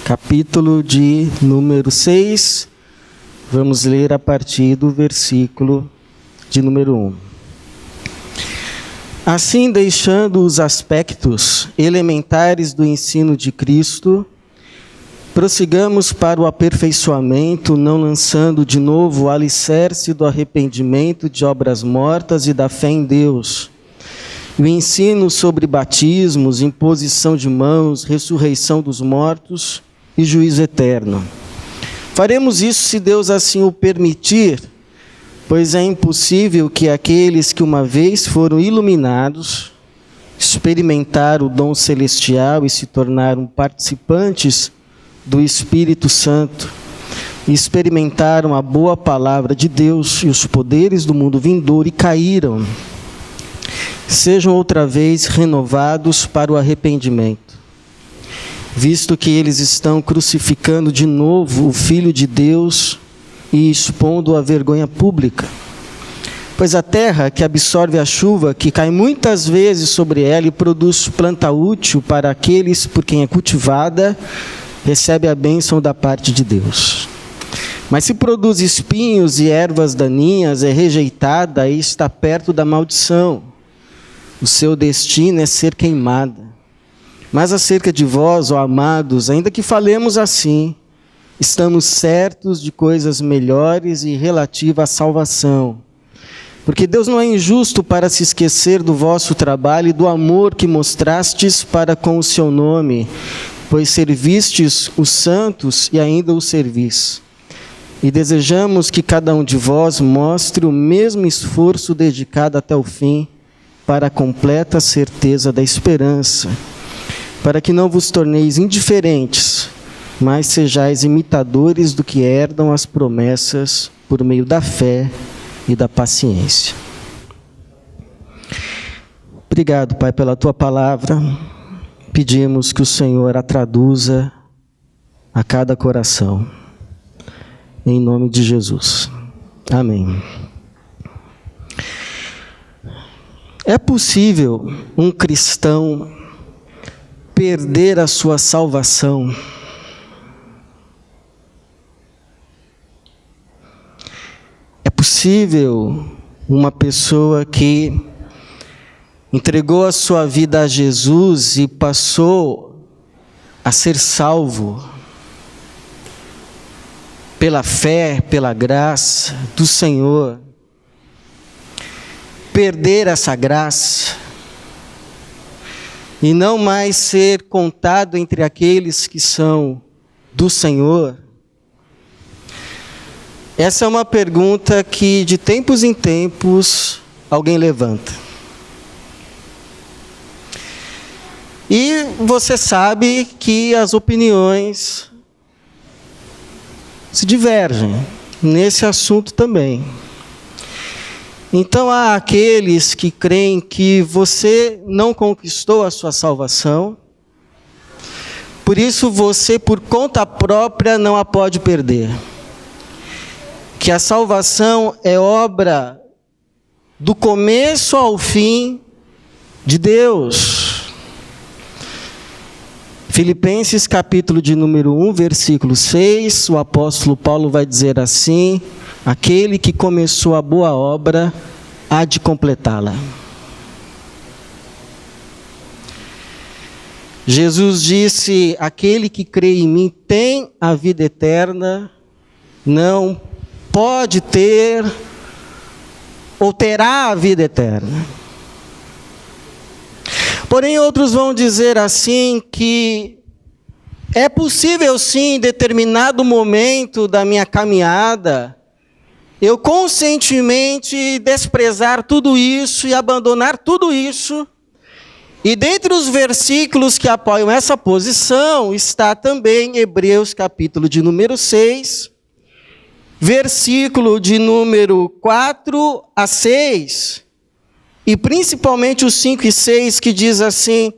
capítulo de número 6, vamos ler a partir do versículo de número 1. Assim, deixando os aspectos elementares do ensino de Cristo, prossigamos para o aperfeiçoamento, não lançando de novo o alicerce do arrependimento de obras mortas e da fé em Deus. O ensino sobre batismos, imposição de mãos, ressurreição dos mortos e juízo eterno. Faremos isso se Deus assim o permitir, pois é impossível que aqueles que uma vez foram iluminados, experimentaram o dom celestial e se tornaram participantes do Espírito Santo, e experimentaram a boa palavra de Deus e os poderes do mundo vindouro e caíram, sejam outra vez renovados para o arrependimento, visto que eles estão crucificando de novo o Filho de Deus e expondo a vergonha pública. Pois a terra que absorve a chuva, que cai muitas vezes sobre ela e produz planta útil para aqueles por quem é cultivada, recebe a bênção da parte de Deus. Mas se produz espinhos e ervas daninhas, é rejeitada e está perto da maldição. O seu destino é ser queimada. Mas acerca de vós, ó amados, ainda que falemos assim, estamos certos de coisas melhores e relativa à salvação. Porque Deus não é injusto para se esquecer do vosso trabalho e do amor que mostrastes para com o seu nome, pois servistes os santos e ainda os servis. E desejamos que cada um de vós mostre o mesmo esforço dedicado até o fim, para a completa certeza da esperança, para que não vos torneis indiferentes, mas sejais imitadores do que herdam as promessas por meio da fé e da paciência. Obrigado, Pai, pela Tua palavra. Pedimos que o Senhor a traduza a cada coração. Em nome de Jesus. Amém. É possível um cristão perder a sua salvação? É possível uma pessoa que entregou a sua vida a Jesus e passou a ser salvo pela fé, pela graça do Senhor, perder essa graça e não mais ser contado entre aqueles que são do Senhor? Essa é uma pergunta que de tempos em tempos alguém levanta. E você sabe que as opiniões se divergem nesse assunto também. Então há aqueles que creem que você não conquistou a sua salvação, por isso você por conta própria não a pode perder. Que a salvação é obra do começo ao fim de Deus. Filipenses capítulo de número 1, versículo 6, o apóstolo Paulo vai dizer assim: aquele que começou a boa obra há de completá-la. Jesus disse: aquele que crê em mim tem a vida eterna, não pode ter ou terá a vida eterna. Porém, outros vão dizer assim que é possível sim, em determinado momento da minha caminhada, eu conscientemente desprezar tudo isso e abandonar tudo isso. E dentre os versículos que apoiam essa posição, está também Hebreus capítulo de número 6, versículo de número 4 a 6, e principalmente os 5 e 6, que diz assim: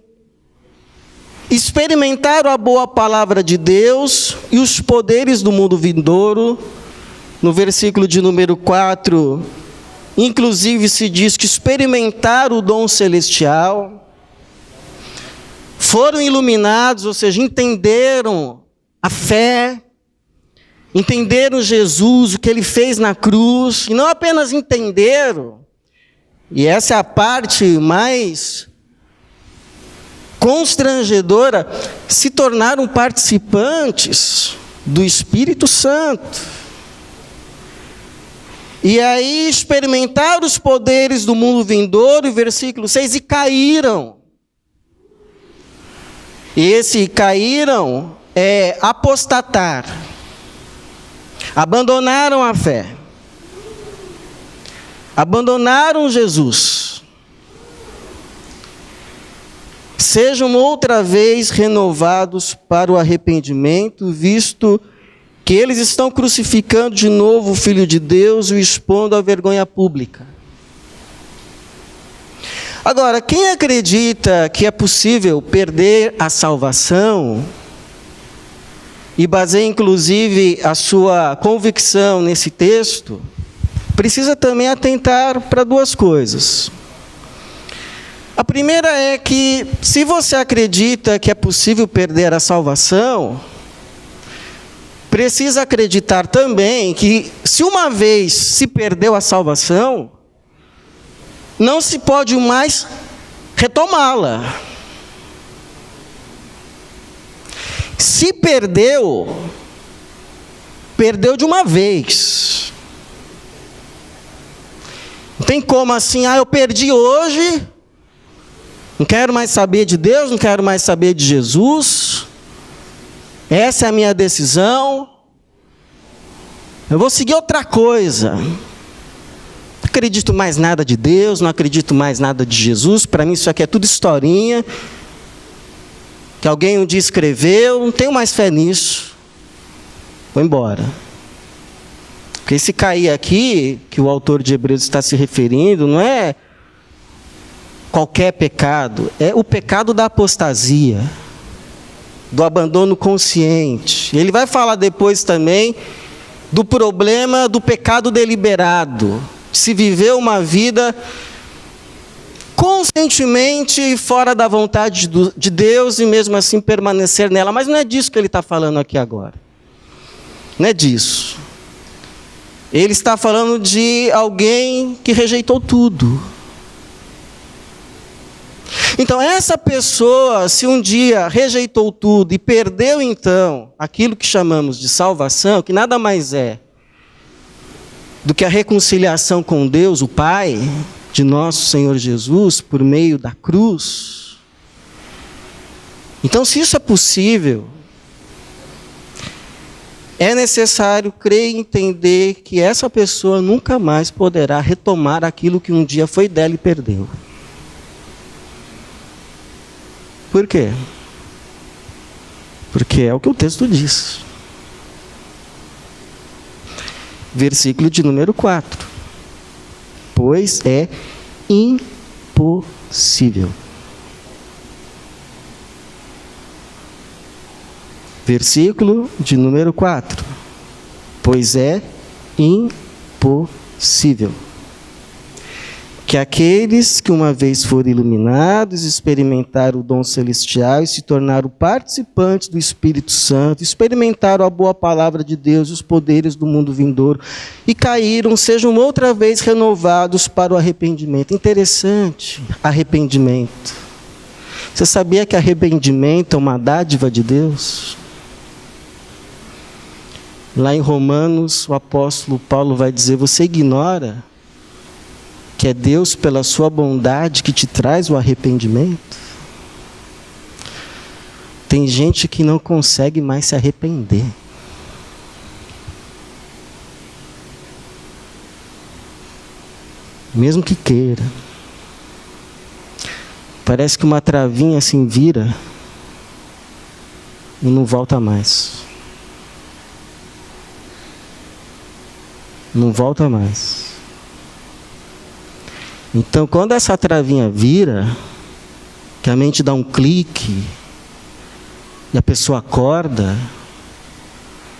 experimentaram a boa palavra de Deus e os poderes do mundo vindouro. No versículo de número 4, inclusive se diz que experimentaram o dom celestial, foram iluminados, ou seja, entenderam a fé, entenderam Jesus, o que ele fez na cruz, e não apenas entenderam, e essa é a parte mais constrangedora, se tornaram participantes do Espírito Santo. E aí experimentaram os poderes do mundo vindouro, versículo 6, e caíram. E esse caíram é apostatar. Abandonaram a fé. Abandonaram Jesus. Sejam outra vez renovados para o arrependimento, visto que eles estão crucificando de novo o Filho de Deus e o expondo à vergonha pública. Agora, quem acredita que é possível perder a salvação, e baseia inclusive a sua convicção nesse texto, precisa também atentar para duas coisas. A primeira é que, se você acredita que é possível perder a salvação, precisa acreditar também que, se uma vez se perdeu a salvação, não se pode mais retomá-la. Se perdeu, perdeu de uma vez. Não tem como assim, eu perdi hoje, não quero mais saber de Deus, não quero mais saber de Jesus, essa é a minha decisão, eu vou seguir outra coisa. Não acredito mais nada de Deus, não acredito mais nada de Jesus, para mim isso aqui é tudo historinha, que alguém um dia escreveu, não tenho mais fé nisso, vou embora. Porque esse cair aqui, que o autor de Hebreus está se referindo, não é qualquer pecado, é o pecado da apostasia, do abandono consciente. Ele vai falar depois também do problema do pecado deliberado, se viver uma vida conscientemente fora da vontade de Deus e mesmo assim permanecer nela. Mas não é disso que ele está falando aqui agora. Não é disso. Ele está falando de alguém que rejeitou tudo. Então, essa pessoa, se um dia rejeitou tudo e perdeu então aquilo que chamamos de salvação, que nada mais é do que a reconciliação com Deus, o Pai de nosso Senhor Jesus, por meio da cruz. Então, se isso é possível, é necessário crer e entender que essa pessoa nunca mais poderá retomar aquilo que um dia foi dela e perdeu. Por quê? Porque é o que o texto diz. Versículo de número 4. Pois é impossível. Versículo de número 4. Pois é impossível que aqueles que uma vez foram iluminados, experimentaram o dom celestial e se tornaram participantes do Espírito Santo, experimentaram a boa palavra de Deus e os poderes do mundo vindouro e caíram, sejam outra vez renovados para o arrependimento. Interessante, arrependimento. Você sabia que arrependimento é uma dádiva de Deus? Lá em Romanos, o apóstolo Paulo vai dizer, você ignora que é Deus, pela sua bondade, que te traz o arrependimento? Tem gente que não consegue mais se arrepender. Mesmo que queira. Parece que uma travinha assim vira e não volta mais. Não volta mais. Então, quando essa travinha vira, que a mente dá um clique, e a pessoa acorda,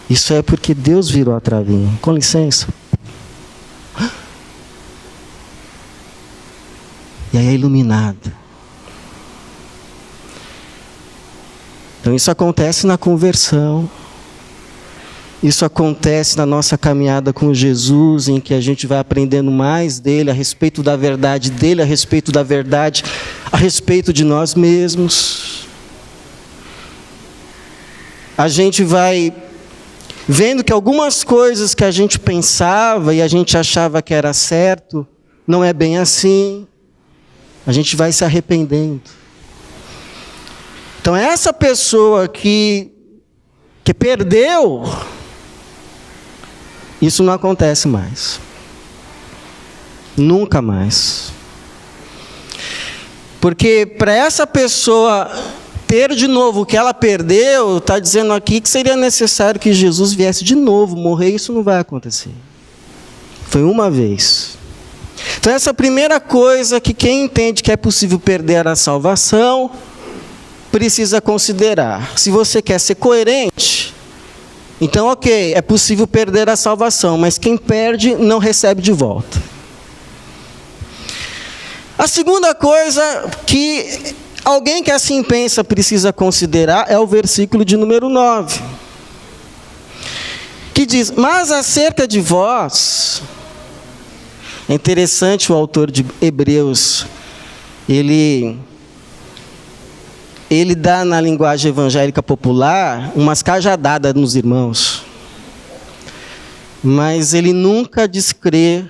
isso é porque Deus virou a travinha. Com licença. E aí é iluminada. Então, isso acontece na conversão, Isso acontece na nossa caminhada com Jesus, em que a gente vai aprendendo mais dele, a respeito da verdade dele, a respeito da verdade, a respeito de nós mesmos. A gente vai vendo que algumas coisas que a gente pensava e a gente achava que era certo, não é bem assim. A gente vai se arrependendo. Então essa pessoa que perdeu, isso não acontece mais. Nunca mais. Porque para essa pessoa ter de novo o que ela perdeu, está dizendo aqui que seria necessário que Jesus viesse de novo morrer. Isso não vai acontecer. Foi uma vez. Então essa é a primeira coisa que quem entende que é possível perder a salvação precisa considerar. Se você quer ser coerente, então ok, é possível perder a salvação, mas quem perde não recebe de volta. A segunda coisa que alguém que assim pensa precisa considerar é o versículo de número 9. Que diz, mas acerca de vós, é interessante o autor de Hebreus, ele dá na linguagem evangélica popular umas cajadadas nos irmãos. Mas ele nunca descrê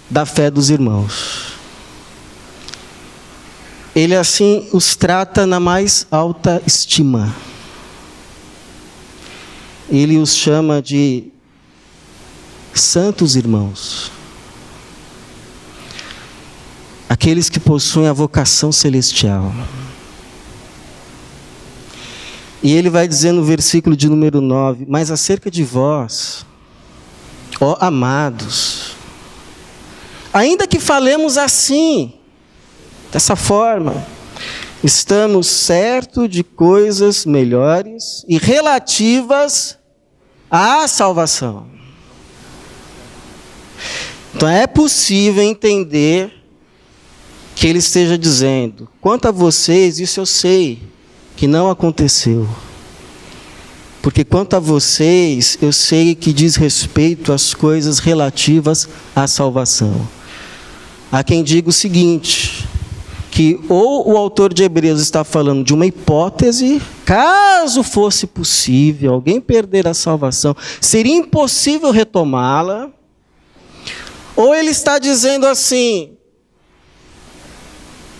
da fé dos irmãos. Ele assim os trata na mais alta estima. Ele os chama de santos irmãos. Aqueles que possuem a vocação celestial. E ele vai dizer no versículo de número 9, mas acerca de vós, ó amados, ainda que falemos assim, dessa forma, estamos certos de coisas melhores e relativas à salvação. Então é possível entender que ele esteja dizendo, quanto a vocês, isso eu sei, que não aconteceu. Porque quanto a vocês, eu sei que diz respeito às coisas relativas à salvação. Há quem diga o seguinte, que ou o autor de Hebreus está falando de uma hipótese, caso fosse possível alguém perder a salvação, seria impossível retomá-la, ou ele está dizendo assim,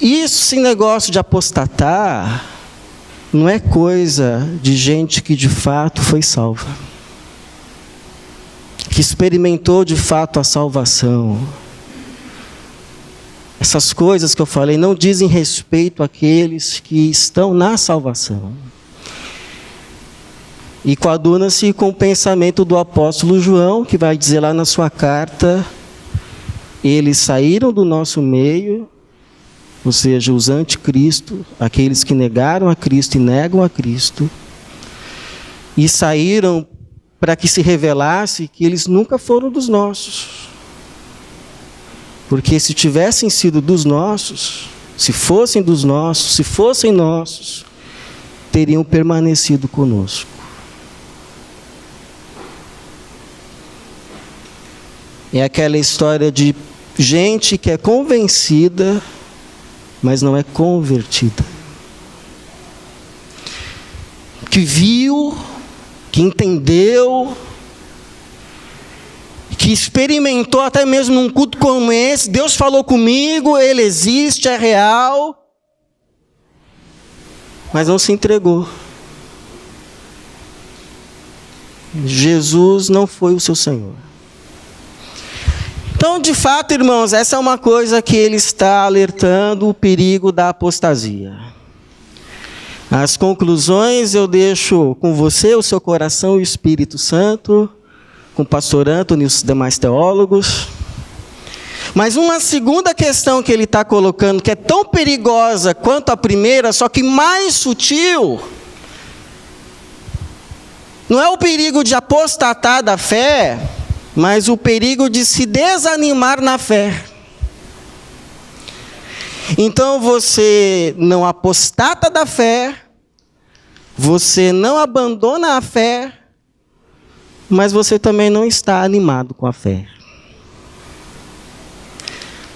esse negócio de apostatar não é coisa de gente que de fato foi salva, que experimentou de fato a salvação. Essas coisas que eu falei não dizem respeito àqueles que estão na salvação. E coaduna-se com o pensamento do apóstolo João, que vai dizer lá na sua carta, eles saíram do nosso meio, ou seja, os anticristo, aqueles que negaram a Cristo e negam a Cristo, e saíram para que se revelasse que eles nunca foram dos nossos. Porque se tivessem sido dos nossos, se fossem dos nossos, se fossem nossos, teriam permanecido conosco. É aquela história de gente que é convencida, mas não é convertida. Que viu, que entendeu, que experimentou até mesmo num culto como esse, Deus falou comigo, Ele existe, é real, mas não se entregou. Jesus não foi o seu Senhor. Então, de fato, irmãos, essa é uma coisa que ele está alertando, o perigo da apostasia. As conclusões eu deixo com você, o seu coração e o Espírito Santo, com o pastor Antônio e os demais teólogos. Mas uma segunda questão que ele está colocando, que é tão perigosa quanto a primeira, só que mais sutil, não é o perigo de apostatar da fé, mas o perigo de se desanimar na fé. Então você não apostata da fé, você não abandona a fé, mas você também não está animado com a fé.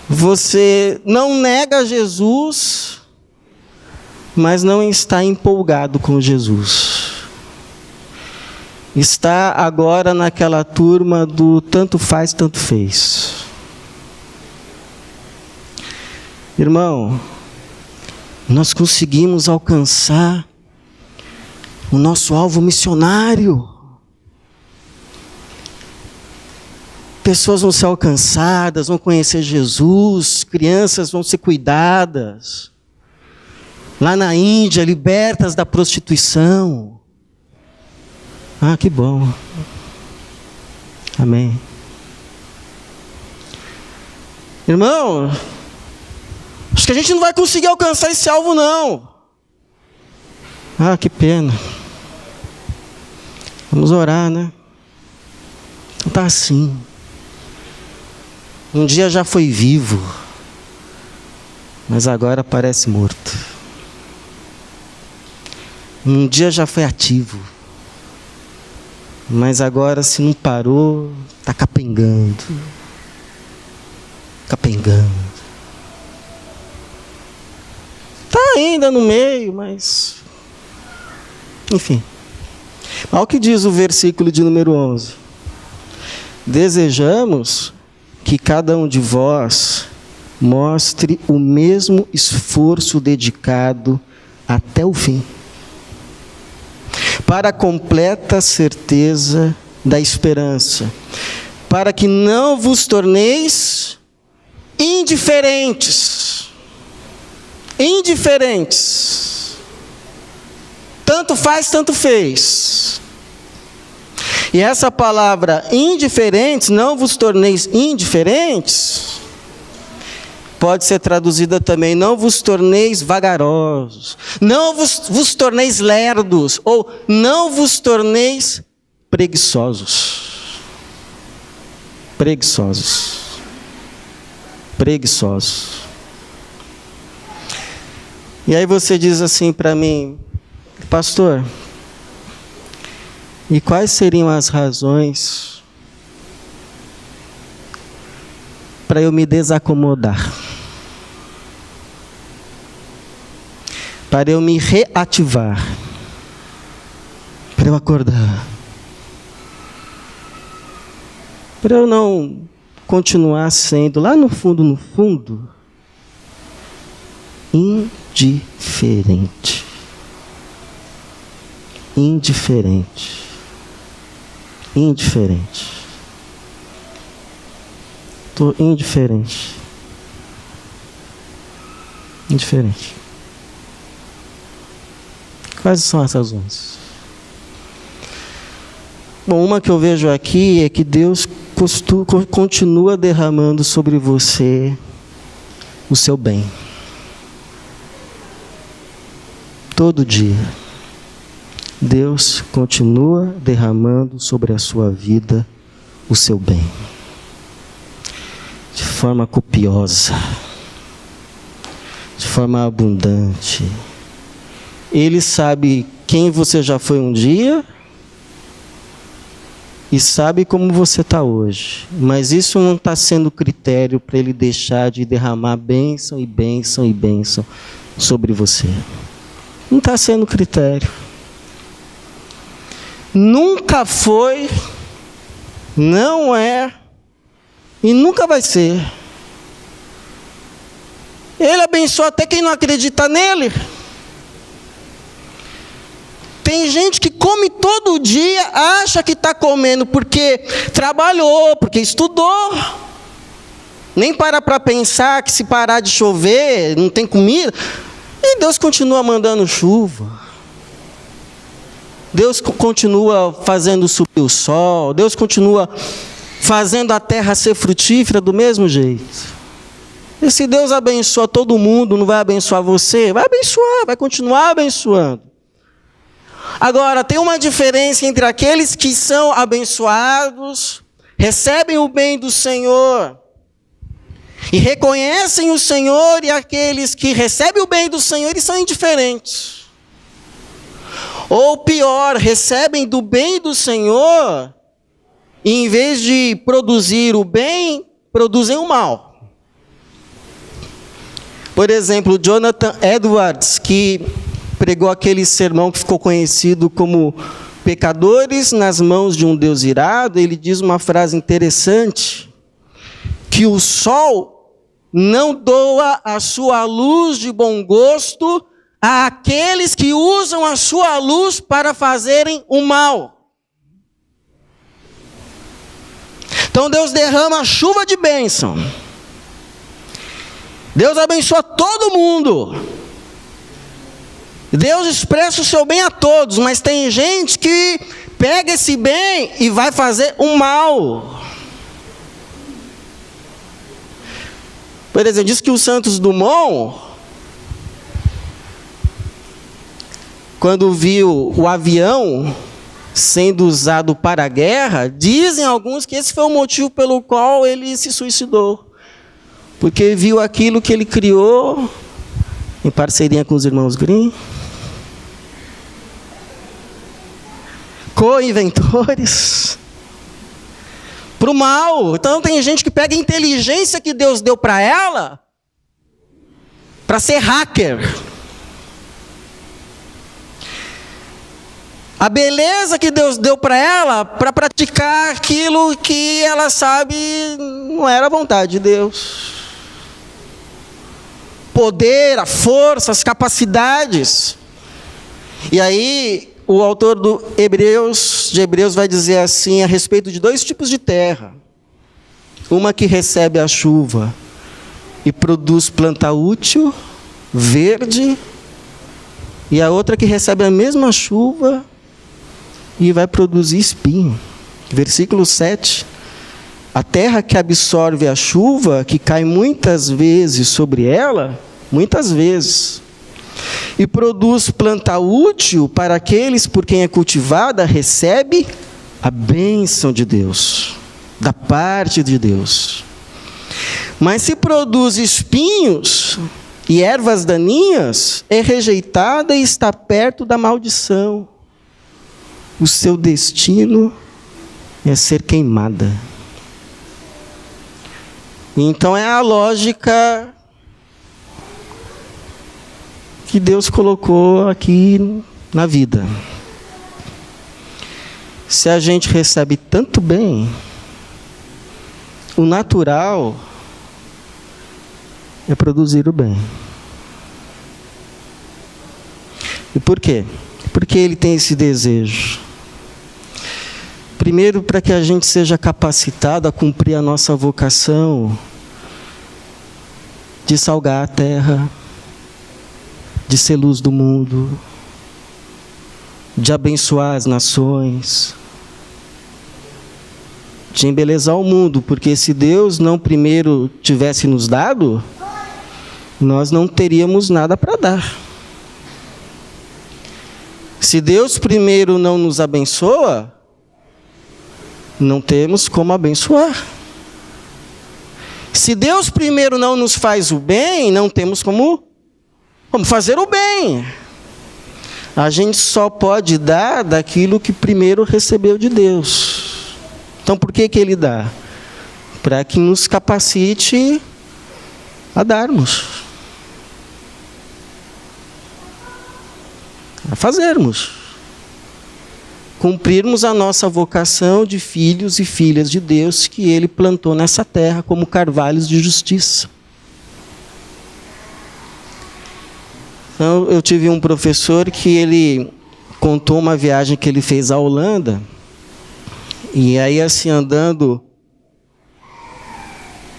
Você não nega Jesus, mas não está empolgado com Jesus. Está agora naquela turma do tanto faz, tanto fez. Irmão, nós conseguimos alcançar o nosso alvo missionário. Pessoas vão ser alcançadas, vão conhecer Jesus, crianças vão ser cuidadas. Lá na Índia, libertas da prostituição. Ah, que bom. Amém. Irmão, acho que a gente não vai conseguir alcançar esse alvo, não. Ah, que pena. Vamos orar, né? Não está assim. Um dia já foi vivo, mas agora parece morto. Um dia já foi ativo, mas agora se não parou, está capengando. Capengando. Está ainda no meio, mas... Enfim. Olha o que diz o versículo de número 11. Desejamos que cada um de vós mostre o mesmo esforço dedicado até o fim, para a completa certeza da esperança, para que não vos torneis indiferentes. Indiferentes. Tanto faz, tanto fez. E essa palavra indiferentes, não vos torneis indiferentes, pode ser traduzida também, não vos torneis vagarosos, não vos torneis lerdos, ou não vos torneis preguiçosos. Preguiçosos. Preguiçosos. E aí você diz assim para mim, pastor, e quais seriam as razões para eu me desacomodar? Para eu me reativar? Para eu acordar? Para eu não continuar sendo, lá no fundo, indiferente. Indiferente. Indiferente. Estou indiferente. Indiferente. Quais são as razões? Bom, uma que eu vejo aqui é que Deus continua derramando sobre você o seu bem. Todo dia. Deus continua derramando sobre a sua vida o seu bem. De forma copiosa. De forma abundante. Ele sabe quem você já foi um dia e sabe como você está hoje. Mas isso não está sendo critério para Ele deixar de derramar bênção e bênção e bênção sobre você. Não está sendo critério. Nunca foi, não é e nunca vai ser. Ele abençoa até quem não acredita nele. Tem gente que come todo dia, acha que está comendo porque trabalhou, porque estudou. Nem para pensar que se parar de chover, não tem comida. E Deus continua mandando chuva. Deus continua fazendo subir o sol. Deus continua fazendo a terra ser frutífera do mesmo jeito. E se Deus abençoa todo mundo, não vai abençoar você? Vai abençoar, vai continuar abençoando. Agora, tem uma diferença entre aqueles que são abençoados, recebem o bem do Senhor e reconhecem o Senhor, e aqueles que recebem o bem do Senhor e são indiferentes. Ou pior, recebem do bem do Senhor e em vez de produzir o bem, produzem o mal. Por exemplo, Jonathan Edwards, que pregou aquele sermão que ficou conhecido como Pecadores nas mãos de um Deus irado, ele diz uma frase interessante, que o sol não doa a sua luz de bom gosto àqueles que usam a sua luz para fazerem o mal. Então Deus derrama a chuva de bênção. Deus abençoa todo mundo. Deus expressa o seu bem a todos, mas tem gente que pega esse bem e vai fazer o mal. Por exemplo, diz que o Santos Dumont, quando viu o avião sendo usado para a guerra, dizem alguns que esse foi o motivo pelo qual ele se suicidou. Porque viu aquilo que ele criou em parceria com os irmãos Grimm, co-inventores, para o mal. Então tem gente que pega a inteligência que Deus deu para ela para ser hacker. A beleza que Deus deu para ela para praticar aquilo que ela sabe não era a vontade de Deus. Poder, a força, as capacidades. E aí o autor de Hebreus vai dizer assim a respeito de dois tipos de terra. Uma que recebe a chuva e produz planta útil, verde, e a outra que recebe a mesma chuva e vai produzir espinho. Versículo 7. A terra que absorve a chuva, que cai muitas vezes sobre ela, muitas vezes, e produz planta útil para aqueles por quem é cultivada, recebe a bênção de Deus, da parte de Deus. Mas se produz espinhos e ervas daninhas, é rejeitada e está perto da maldição. O seu destino é ser queimada. Então é a lógica que Deus colocou aqui na vida. Se a gente recebe tanto bem, o natural é produzir o bem. E por quê? Porque ele tem esse desejo. Primeiro, para que a gente seja capacitado a cumprir a nossa vocação de salgar a terra, de ser luz do mundo, de abençoar as nações, de embelezar o mundo, porque se Deus não primeiro tivesse nos dado, nós não teríamos nada para dar. Se Deus primeiro não nos abençoa, não temos como abençoar. Se Deus primeiro não nos faz o bem, não temos como fazer o bem. A gente só pode dar daquilo que primeiro recebeu de Deus. Então por que Ele dá? Para que nos capacite a darmos. A fazermos. Cumprirmos a nossa vocação de filhos e filhas de Deus que Ele plantou nessa terra como carvalhos de justiça. Então, eu tive um professor que ele contou uma viagem que ele fez à Holanda, e aí assim andando,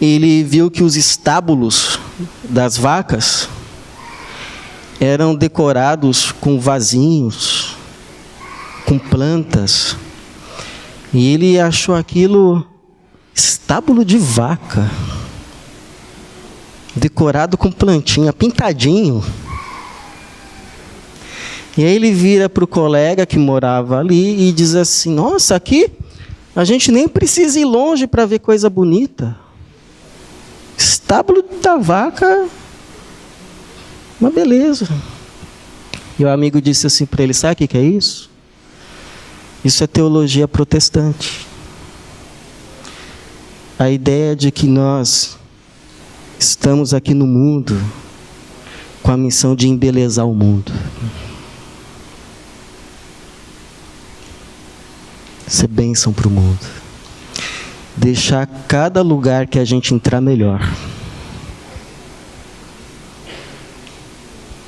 ele viu que os estábulos das vacas eram decorados com vasinhos, com plantas, e ele achou aquilo estábulo de vaca, decorado com plantinha, pintadinho. E aí ele vira para o colega que morava ali e diz assim: nossa, aqui a gente nem precisa ir longe para ver coisa bonita. Estábulo da vaca, uma beleza. E o amigo disse assim para ele: sabe o que é isso? Isso é teologia protestante. a ideia de que nós estamos aqui no mundo com a missão de embelezar o mundo. Ser bênção para o mundo. Deixar cada lugar que a gente entrar melhor.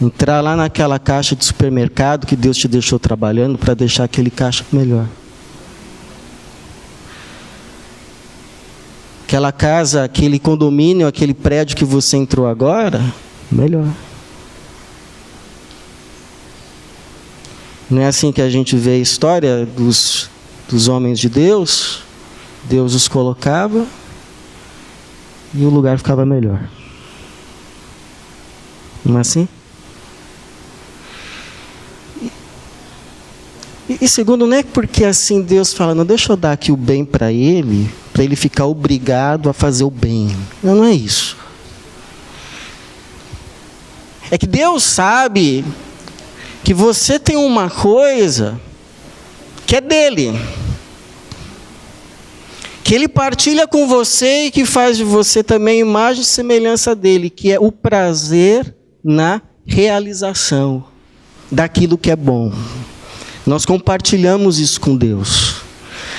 Entrar lá naquela caixa de supermercado que Deus te deixou trabalhando para deixar aquele caixa melhor. Aquela casa, aquele condomínio, aquele prédio que você entrou agora, melhor. Não é assim que a gente vê a história dos homens de Deus? Deus os colocava e o lugar ficava melhor. Não é assim? E segundo, não é porque assim Deus fala, não, deixa eu dar aqui o bem para ele ficar obrigado a fazer o bem. Não, não é isso. É que Deus sabe que você tem uma coisa que é dele, que ele partilha com você e que faz de você também imagem e semelhança dele, que é o prazer na realização daquilo que é bom. Nós compartilhamos isso com Deus.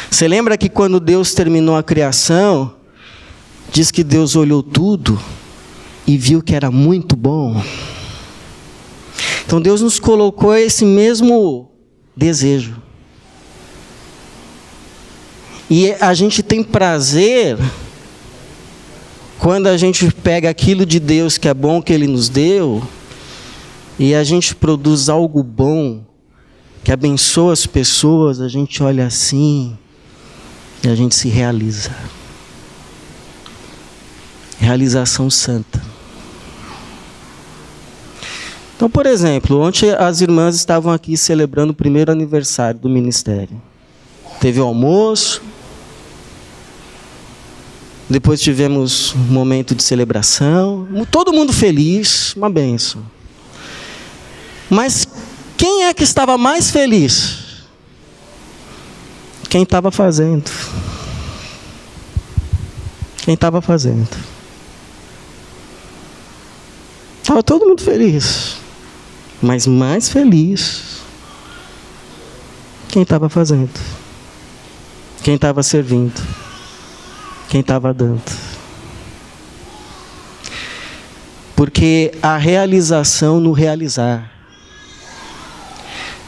Você lembra que quando Deus terminou a criação, diz que Deus olhou tudo e viu que era muito bom? Então Deus nos colocou esse mesmo desejo. E a gente tem prazer quando a gente pega aquilo de Deus que é bom, que Ele nos deu, e a gente produz algo bom, que abençoa as pessoas, a gente olha assim e a gente se realiza. Realização santa. Então, por exemplo, ontem as irmãs estavam aqui celebrando o primeiro aniversário do ministério. Teve o almoço, depois tivemos um momento de celebração, todo mundo feliz, uma bênção. Mas quem é que estava mais feliz? Quem estava fazendo. Quem estava fazendo. Estava todo mundo feliz. Mas mais feliz quem estava fazendo. Quem estava servindo. Quem estava dando. Porque a realização no realizar.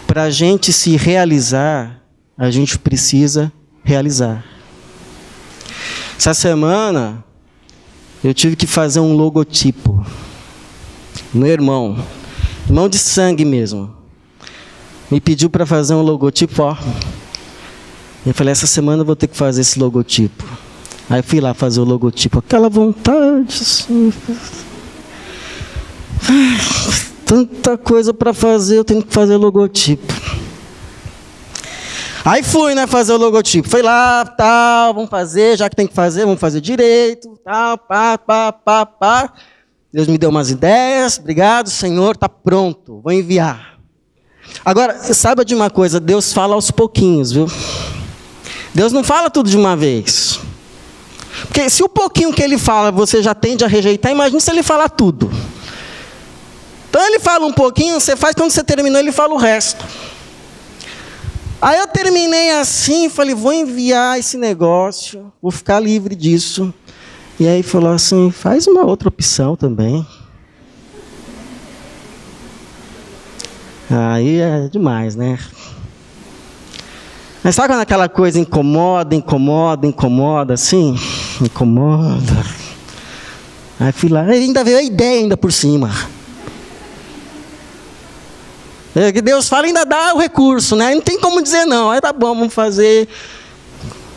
Para a gente se realizar, a gente precisa realizar. Essa semana, eu tive que fazer um logotipo. Meu irmão de sangue mesmo, me pediu para fazer um logotipo, ó. Eu falei, essa semana eu vou ter que fazer esse logotipo. Aí eu fui lá fazer o logotipo, aquela vontade, assim. Tanta coisa para fazer, eu tenho que fazer logotipo. Aí fui, né, fazer o logotipo. Fui lá, tal, vamos fazer, já que tem que fazer, vamos fazer direito, tal, pá. Deus me deu umas ideias, obrigado, Senhor, tá pronto, vou enviar. Agora, saiba de uma coisa, Deus fala aos pouquinhos, viu? Deus não fala tudo de uma vez. Porque se o pouquinho que Ele fala você já tende a rejeitar, imagine se Ele falar tudo. Então Ele fala um pouquinho, você faz, quando você terminou, Ele fala o resto. Aí eu terminei assim, falei, vou enviar esse negócio, vou ficar livre disso. E aí falou assim, faz uma outra opção também. Aí é demais, né? Mas sabe quando aquela coisa incomoda, assim? Incomoda. Aí fui lá, ainda veio a ideia ainda por cima. Que Deus fala, ainda dá o recurso, né? Não tem como dizer não. Aí tá bom, vamos fazer.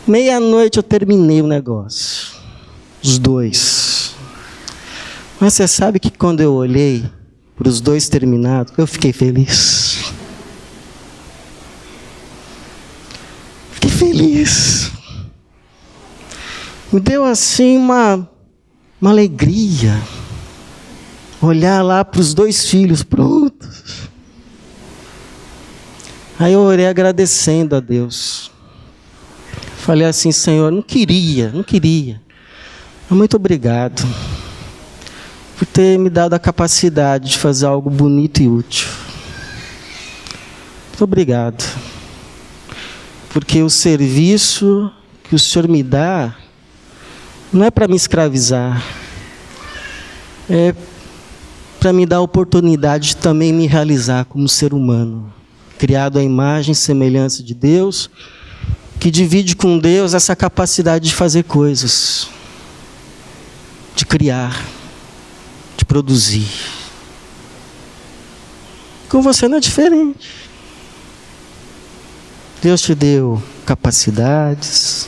Meia-noite eu terminei o negócio. Os dois. Mas você sabe que quando eu olhei para os dois terminados, eu fiquei feliz. Fiquei feliz. Me deu assim uma alegria. Olhar lá para os dois filhos prontos. Aí eu orei agradecendo a Deus. Falei assim, Senhor, não queria. Muito obrigado por ter me dado a capacidade de fazer algo bonito e útil. Muito obrigado, porque o serviço que o Senhor me dá não é para me escravizar, é para me dar a oportunidade de também me realizar como ser humano, criado à imagem e semelhança de Deus, que divide com Deus essa capacidade de fazer coisas, de criar, de produzir. Com você não é diferente. Deus te deu capacidades,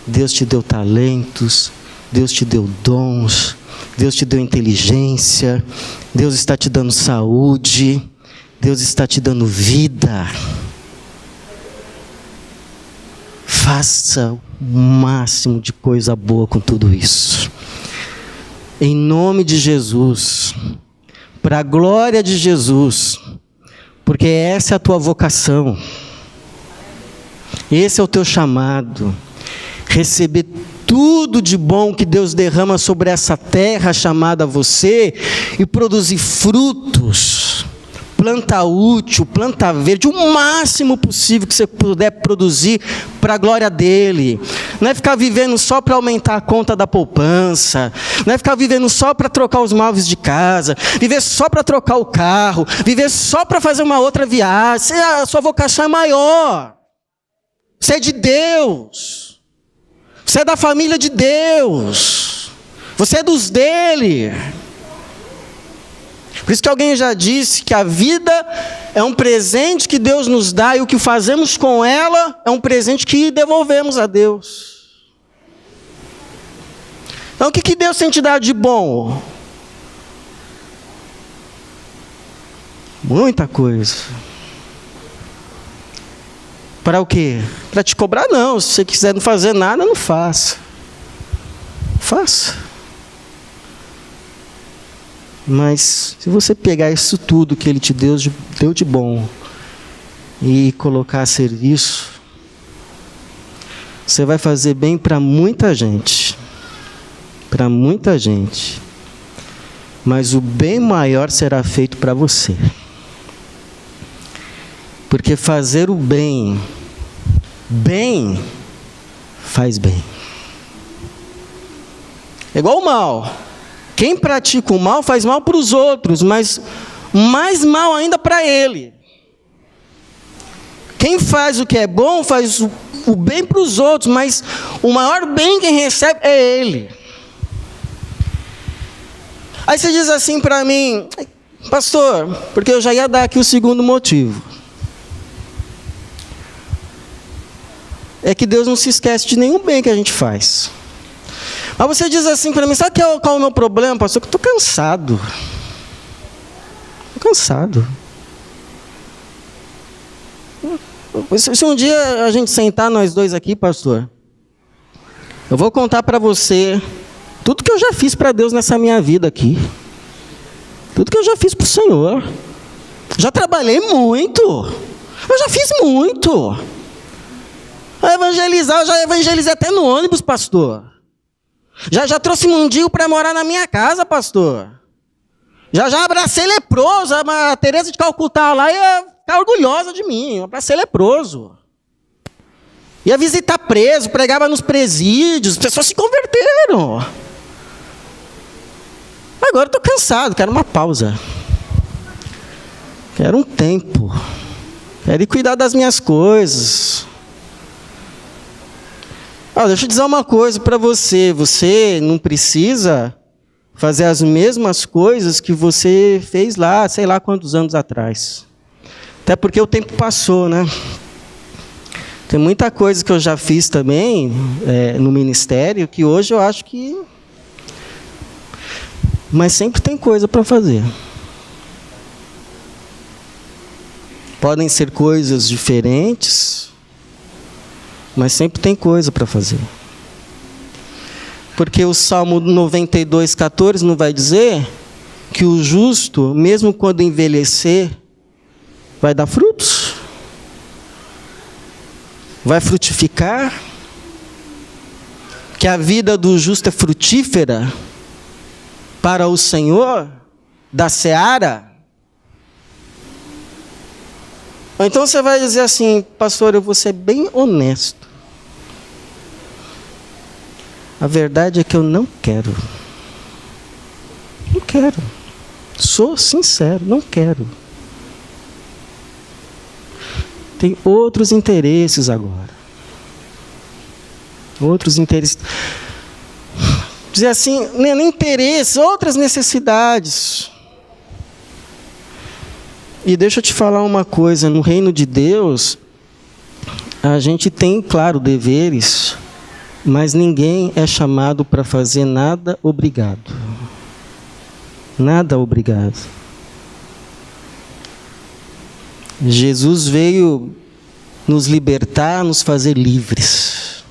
Deus te deu talentos, Deus te deu dons, Deus te deu inteligência, Deus está te dando saúde, Deus está te dando vida. Faça o máximo de coisa boa com tudo isso. Em nome de Jesus, para a glória de Jesus, porque essa é a tua vocação, esse é o teu chamado, receber tudo de bom que Deus derrama sobre essa terra chamada você e produzir frutos, planta útil, planta verde, o máximo possível que você puder produzir para a glória dele. Não é ficar vivendo só para aumentar a conta da poupança, não é ficar vivendo só para trocar os móveis de casa, viver só para trocar o carro, viver só para fazer uma outra viagem. A sua vocação é maior. Você é de Deus. Você é da família de Deus. Você é dos dele. Por isso que alguém já disse que a vida é um presente que Deus nos dá e o que fazemos com ela é um presente que devolvemos a Deus. Então o que Deus tem te dado de bom? Muita coisa. Para o quê? Para te cobrar? Não. Se você quiser não fazer nada, não faça. Faça. Mas se você pegar isso tudo que Ele te deu de bom e colocar a serviço, você vai fazer bem para muita gente. Para muita gente. Mas o bem maior será feito para você. Porque fazer o bem faz bem. É igual o mal. Quem pratica o mal faz mal para os outros, mas mais mal ainda para ele. Quem faz o que é bom faz o bem para os outros, mas o maior bem quem recebe é ele. Aí você diz assim para mim, pastor, porque eu já ia dar aqui o segundo motivo. É que Deus não se esquece de nenhum bem que a gente faz. Mas você diz assim para mim, sabe qual é o meu problema, pastor? Que eu estou cansado. Estou cansado. Se um dia a gente sentar nós dois aqui, pastor, eu vou contar para você tudo que eu já fiz para Deus nessa minha vida aqui. Tudo que eu já fiz para o Senhor. Já trabalhei muito. Eu já fiz muito. Evangelizar, eu já evangelizei até no ônibus, pastor. Já trouxe mendigo para morar na minha casa, pastor. Já abracei leproso. A Teresa de Calcutá lá ia ficar orgulhosa de mim. Eu abracei leproso. Ia visitar preso, pregava nos presídios. As pessoas se converteram. Agora eu estou cansado, quero uma pausa. Quero um tempo. Quero ir cuidar das minhas coisas. Deixa eu dizer uma coisa para você. Você não precisa fazer as mesmas coisas que você fez lá, sei lá quantos anos atrás. Até porque o tempo passou, né? Tem muita coisa que eu já fiz também no ministério, que hoje eu acho que... Mas sempre tem coisa para fazer. Podem ser coisas diferentes, mas sempre tem coisa para fazer. Porque o Salmo 92:14 não vai dizer que o justo, mesmo quando envelhecer, vai dar frutos? Vai frutificar? que a vida do justo é frutífera para o Senhor da seara? Ou então você vai dizer assim: pastor, eu vou ser bem honesto. A verdade é que eu não quero. Não quero. Sou sincero, não quero. Tem outros interesses agora. Outros interesses. Dizer assim, nem interesses, outras necessidades. E deixa eu te falar uma coisa, no reino de Deus, a gente tem, claro, deveres, mas ninguém é chamado para fazer nada obrigado. Nada obrigado. Jesus veio nos libertar, nos fazer livres.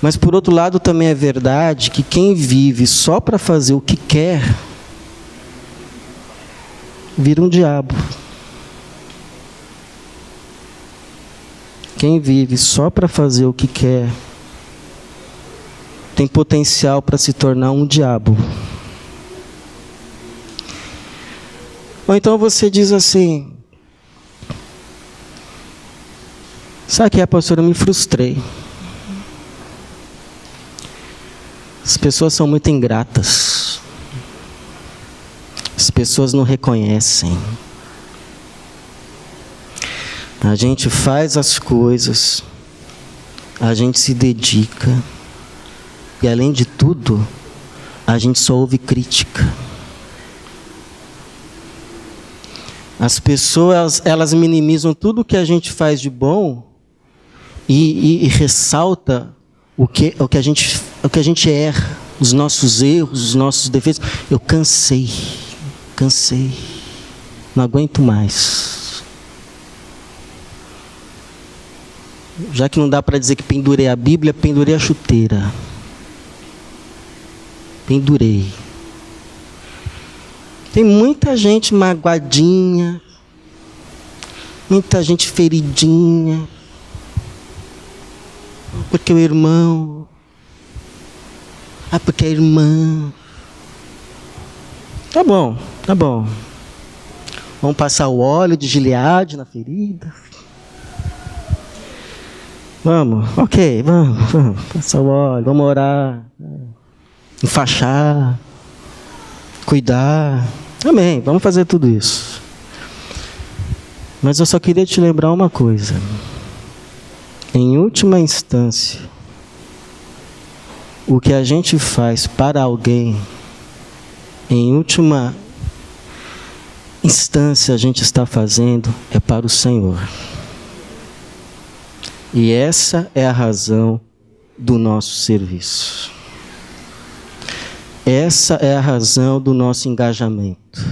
Mas por outro lado também é verdade que quem vive só para fazer o que quer, vira um diabo. Quem vive só para fazer o que quer, tem potencial para se tornar um diabo. Ou então você diz assim: sabe o que é, pastor? Eu me frustrei. As pessoas são muito ingratas. As pessoas não reconhecem. A gente faz as coisas, a gente se dedica, e além de tudo, a gente só ouve crítica. As pessoas, elas minimizam tudo que a gente faz de bom e ressalta o que a gente erra, os nossos erros, os nossos defeitos. Eu cansei, não aguento mais. Já que não dá para dizer que pendurei a Bíblia, pendurei a chuteira. Pendurei. Tem muita gente magoadinha, muita gente feridinha, porque o irmão, porque a irmã. Tá bom. Vamos passar o óleo de Gileade na ferida. Vamos passar o óleo, vamos orar, enfaixar, cuidar. Amém, vamos fazer tudo isso. Mas eu só queria te lembrar uma coisa. Em última instância, o que a gente faz para alguém, em última instância a gente está fazendo é para o Senhor. E essa é a razão do nosso serviço. Essa é a razão do nosso engajamento.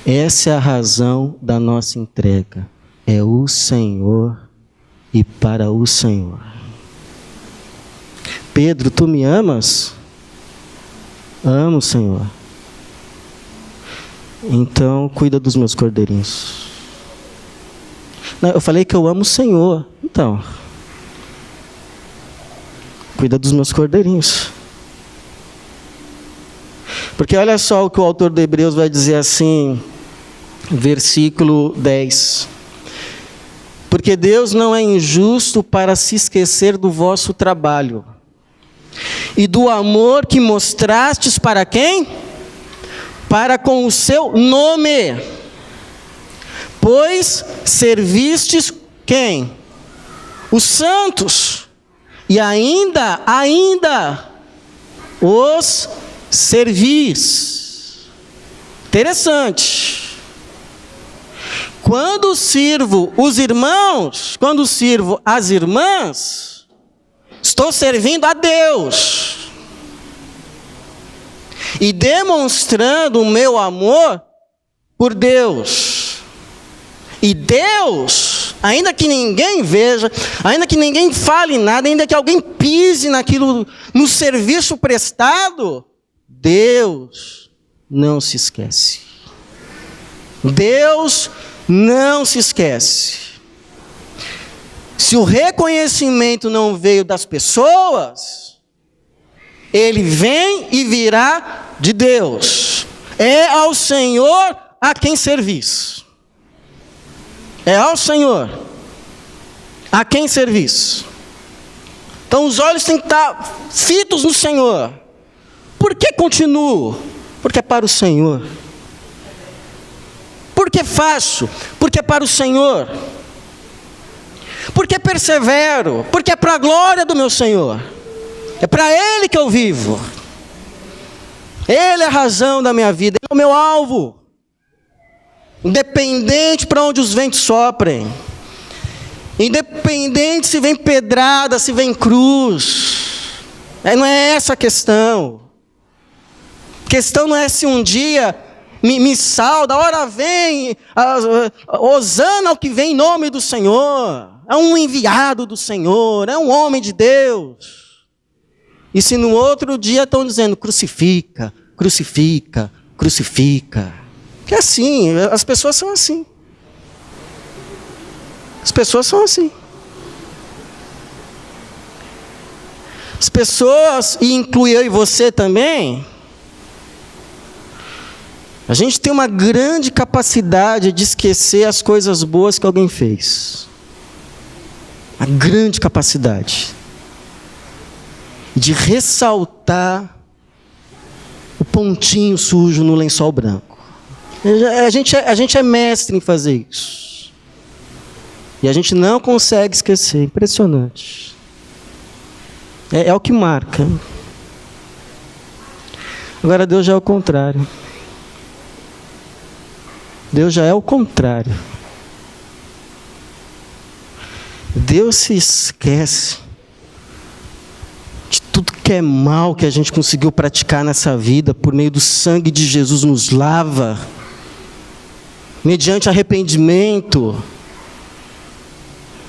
Essa é a razão da nossa entrega. É o Senhor e para o Senhor. Pedro, tu me amas? Amo, Senhor. Então, cuida dos meus cordeirinhos. Não, eu falei que eu amo o Senhor. Então, cuida dos meus cordeirinhos. Porque olha só o que o autor de Hebreus vai dizer assim, versículo 10. Porque Deus não é injusto para se esquecer do vosso trabalho e do amor que mostrastes para quem? Para com o seu nome. Pois servistes quem? Os santos. E ainda os servis. Interessante. Quando sirvo os irmãos, quando sirvo as irmãs, estou servindo a Deus. E demonstrando o meu amor por Deus. E Deus, ainda que ninguém veja, ainda que ninguém fale nada, ainda que alguém pise naquilo, no serviço prestado, Deus não se esquece. Deus não se esquece. Se o reconhecimento não veio das pessoas, ele vem e virá de Deus. É ao Senhor a quem servis. É ao Senhor a quem servis. Então os olhos têm que estar fitos no Senhor. Por que continuo? Porque é para o Senhor. Por que faço? Porque é para o Senhor. Por que persevero? Porque é para a glória do meu Senhor. É para Ele que eu vivo. Ele é a razão da minha vida. Ele é o meu alvo. Independente para onde os ventos soprem. Independente se vem pedrada, se vem cruz. Não é essa a questão. A questão não é se um dia me salda, a hora vem, hosana ao que vem em nome do Senhor. É um enviado do Senhor, é um homem de Deus. E se no outro dia estão dizendo, crucifica, crucifica, crucifica. Que é assim, as pessoas são assim. As pessoas são assim. As pessoas, e inclui eu e você também, a gente tem uma grande capacidade de esquecer as coisas boas que alguém fez. Uma grande capacidade. De ressaltar o pontinho sujo no lençol branco. A gente é mestre em fazer isso. E a gente não consegue esquecer. Impressionante. É o que marca. Agora Deus já é o contrário. Deus já é o contrário. Deus se esquece de tudo que é mal que a gente conseguiu praticar nessa vida, por meio do sangue de Jesus nos lava, mediante arrependimento.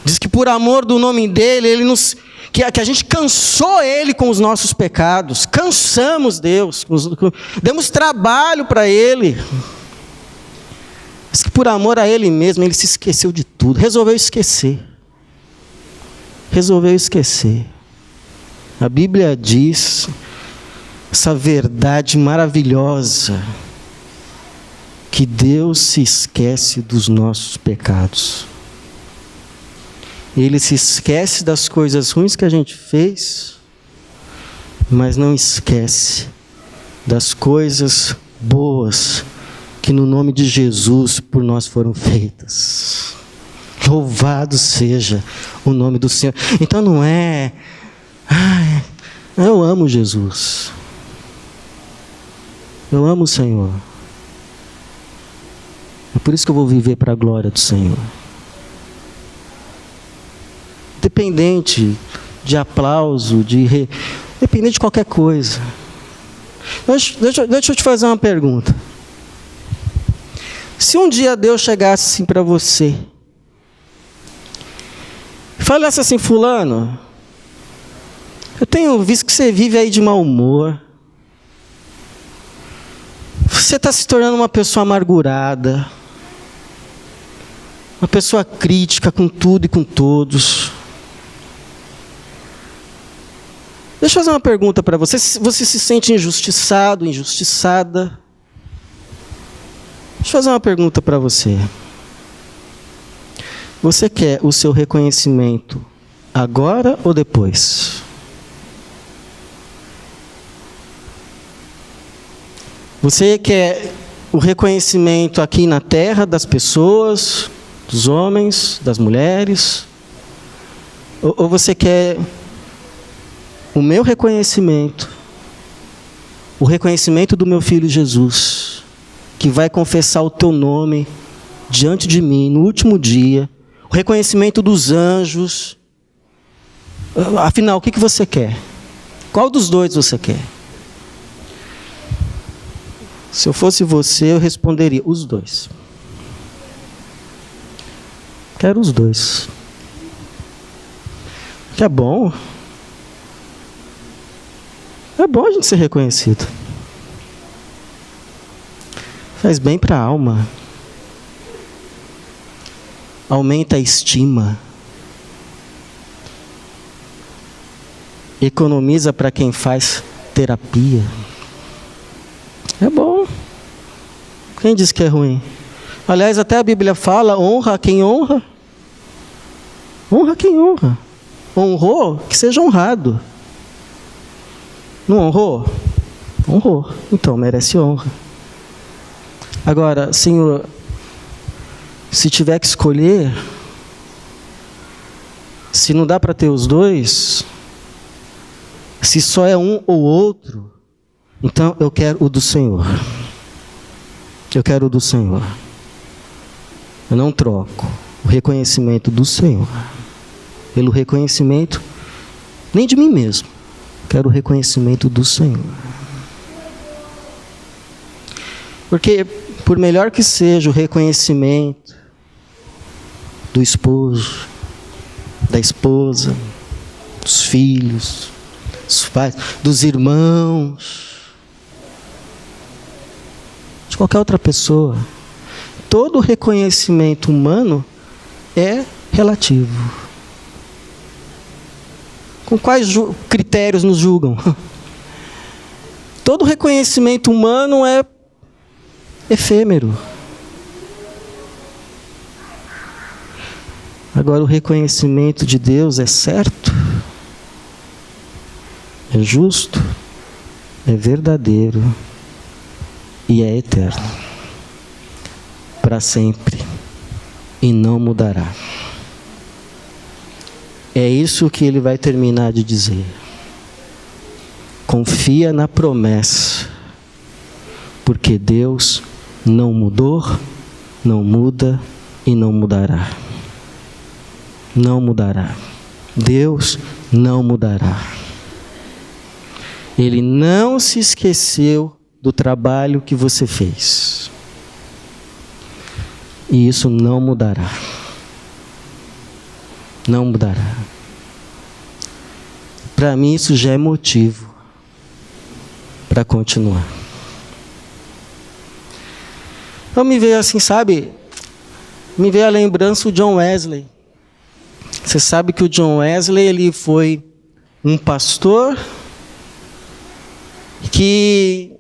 Diz que por amor do nome dele, que a gente cansou ele com os nossos pecados. Cansamos Deus, demos trabalho para ele. Diz que por amor a ele mesmo, ele se esqueceu de tudo. Resolveu esquecer. Resolveu esquecer. A Bíblia diz essa verdade maravilhosa, que Deus se esquece dos nossos pecados. Ele se esquece das coisas ruins que a gente fez, mas não esquece das coisas boas que no nome de Jesus por nós foram feitas. Louvado seja o nome do Senhor. Então não é, eu amo Jesus. Eu amo o Senhor. É por isso que eu vou viver para a glória do Senhor. Dependente de aplauso, dependente de qualquer coisa. Deixa eu te fazer uma pergunta. Se um dia Deus chegasse assim para você, falasse assim, fulano, eu tenho visto que você vive aí de mau humor. Você está se tornando uma pessoa amargurada, uma pessoa crítica com tudo e com todos. Deixa eu fazer uma pergunta para você. Você se sente injustiçado, injustiçada? Deixa eu fazer uma pergunta para você. Você quer o seu reconhecimento agora ou depois? Você quer o reconhecimento aqui na terra das pessoas, dos homens, das mulheres? Ou você quer o meu reconhecimento, o reconhecimento do meu filho Jesus, que vai confessar o teu nome diante de mim no último dia, o reconhecimento dos anjos? Afinal, o que você quer? Qual dos dois você quer? Se eu fosse você, eu responderia, os dois. Quero os dois. Que é bom. É bom a gente ser reconhecido. Faz bem para a alma. Aumenta a estima. economiza para quem faz terapia. É bom. Quem diz que é ruim? Aliás, até a Bíblia fala, honra quem honra. Honra quem honra. Honrou, que seja honrado. Não honrou? Honrou. Então, merece honra. Agora, Senhor, se tiver que escolher, se não dá para ter os dois, se só é um ou outro, então eu quero o do Senhor. Eu quero o do Senhor. Eu não troco o reconhecimento do Senhor pelo reconhecimento nem de mim mesmo. Quero o reconhecimento do Senhor. Porque por melhor que seja o reconhecimento do esposo, da esposa, dos filhos, dos pais, dos irmãos, de qualquer outra pessoa, todo reconhecimento humano é relativo. Com quais critérios nos julgam? Todo reconhecimento humano é efêmero. Agora, o reconhecimento de Deus é certo, é justo, é verdadeiro e é eterno, para sempre, e não mudará. É isso que ele vai terminar de dizer. Confia na promessa, porque Deus não mudou, não muda e não mudará. Não mudará. Deus não mudará. Ele não se esqueceu do trabalho que você fez. E isso não mudará. Não mudará. Para mim isso já é motivo para continuar. Então me veio assim, sabe? Me veio a lembrança do John Wesley. Você sabe que o John Wesley, ele foi um pastor que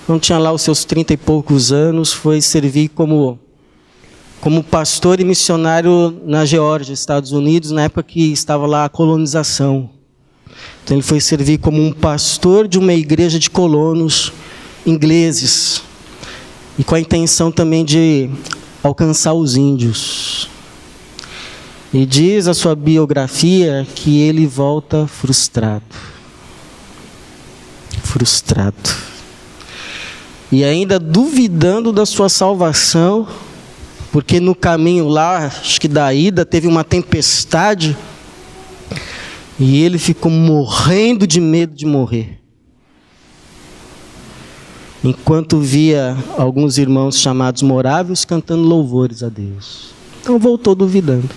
não tinha lá os seus 30 e poucos anos, foi servir como pastor e missionário na Geórgia, Estados Unidos, na época que estava lá a colonização. Então ele foi servir como um pastor de uma igreja de colonos ingleses, e com a intenção também de alcançar os índios. E diz a sua biografia que ele volta frustrado. Frustrado. E ainda duvidando da sua salvação, porque no caminho lá, acho que da ida, teve uma tempestade, e ele ficou morrendo de medo de morrer. Enquanto via alguns irmãos chamados moráveis cantando louvores a Deus. Então voltou duvidando.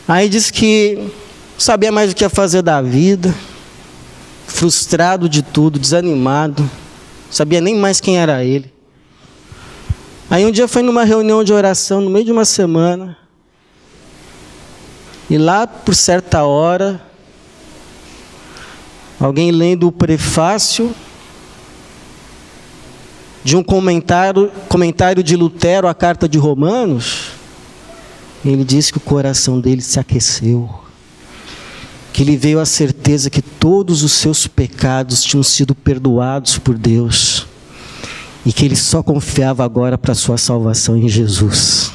Aí diz que não sabia mais o que ia fazer da vida, frustrado de tudo, desanimado, não sabia nem mais quem era ele. Aí um dia foi numa reunião de oração, no meio de uma semana, e lá por certa hora, alguém lendo o prefácio de um comentário de Lutero à carta de Romanos, ele disse que o coração dele se aqueceu, que lhe veio a certeza que todos os seus pecados tinham sido perdoados por Deus, e que ele só confiava agora para a sua salvação em Jesus.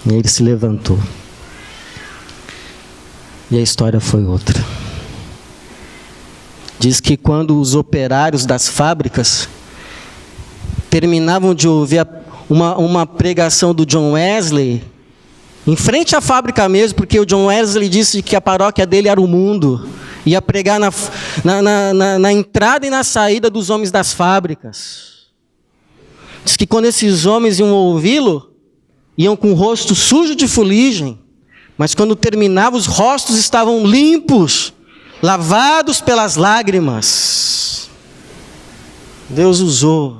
E aí ele se levantou. E a história foi outra. Diz que quando os operários das fábricas terminavam de ouvir uma pregação do John Wesley, em frente à fábrica mesmo, porque o John Wesley disse que a paróquia dele era o mundo, ia pregar na entrada e na saída dos homens das fábricas. Diz que quando esses homens iam ouvi-lo, iam com o rosto sujo de fuligem, mas quando terminava, os rostos estavam limpos, lavados pelas lágrimas. Deus usou.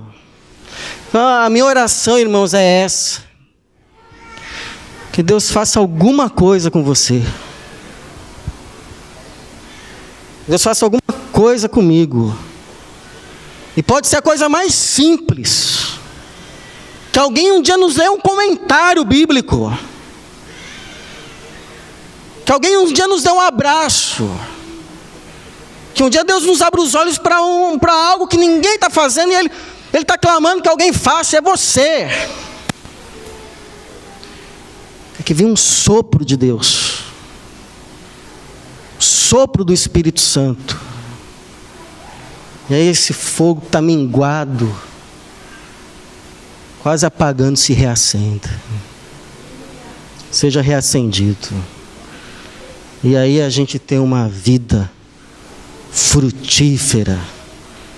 A minha oração, irmãos, é essa. Que Deus faça alguma coisa com você. Deus faça alguma coisa comigo. E pode ser a coisa mais simples. Que alguém um dia nos dê um comentário bíblico. Que alguém um dia nos dê um abraço. Que um dia Deus nos abra os olhos para algo que ninguém está fazendo e Ele está clamando que alguém faça, é você. É que vem um sopro de Deus. Sopro do Espírito Santo. E aí esse fogo está minguado, quase apagando, se reacenda. Seja reacendido. E aí a gente tem uma vida frutífera,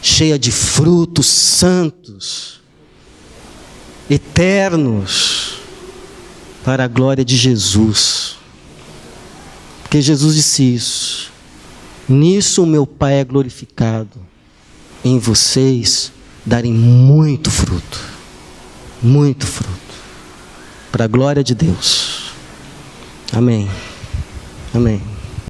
cheia de frutos santos, eternos, para a glória de Jesus. Porque Jesus disse isso: nisso o meu Pai é glorificado, em vocês darem muito fruto, para a glória de Deus. Amém. Amém.